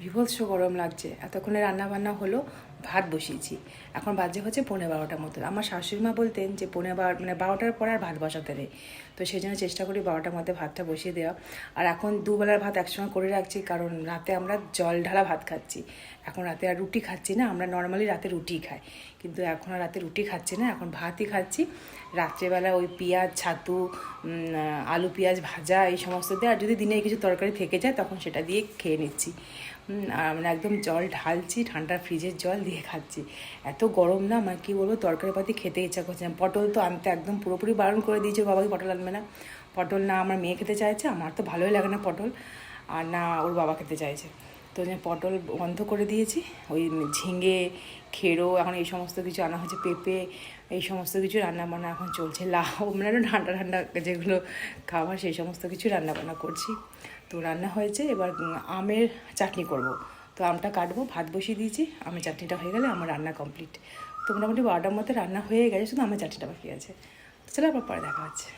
বিভৎস গরম লাগছে। এতক্ষণে রান্না বান্না হলো, ভাত বসিয়েছি। এখন বাজে হচ্ছে 11:15 মতো। আমার শাশুড়ি মা বলতেন যে 11:15 মানে 12টার পর আর ভাত বসাতে নেই। তো সেই জন্য চেষ্টা করি 12টার মধ্যে ভাতটা বসিয়ে দেওয়া। আর এখন দুবেলার ভাত একসঙ্গে করে রাখছি, কারণ রাতে আমরা জল ঢালা ভাত খাচ্ছি। এখন রাতে আর রুটি খাচ্ছি না, আমরা নর্মালি রাতে রুটি খাই, কিন্তু এখন আর রাতে রুটি খাচ্ছি না, এখন ভাতই খাচ্ছি। রাত্রেবেলা ওই পেঁয়াজ ছাতু, আলু পেঁয়াজ ভাজা এই সমস্ত দিয়ে, আর যদি দিনে কিছু তরকারি থেকে যায় তখন সেটা দিয়ে খেয়ে নিচ্ছি। আর মানে একদম জল ঢালছি, ঠান্ডা ফ্রিজের জল দিয়ে খাচ্ছি। এত গরম না, আমার কী বলবো, তরকারিপাতি খেতে ইচ্ছা করছে না। পটল তো আনতে একদম পুরোপুরি বারণ করে দিয়েছে, বাবাকে পটল আনবে না। পটল না আমার মেয়ে খেতে চাইছে, আমার তো ভালোই লাগে না পটল, আর না ওর বাবা খেতে চাইছে। তো পটল বন্ধ করে দিয়েছি। ওই ঝিঙে, খেড়ো, এখন এই সমস্ত কিছু আনা হচ্ছে, পেঁপে, এই সমস্ত কিছু রান্নাবান্না এখন চলছে। লাউ মানে ঠান্ডা ঠান্ডা যেগুলো খাবার, সেই সমস্ত কিছু রান্নাবান্না করছি। তো রান্না হয়েছে, এবার আমের চাটনি করব। তো আমটা কাটবো, ভাত বসিয়ে দিয়েছি, আমের চাটনিটা হয়ে গেলে আমার রান্না কমপ্লিট। তো মোটামুটি 12টার মধ্যে রান্না হয়ে গেছে, শুধু আমের চাটনিটা বাকি আছে। তো চলো আবার পরে দেখা হচ্ছে।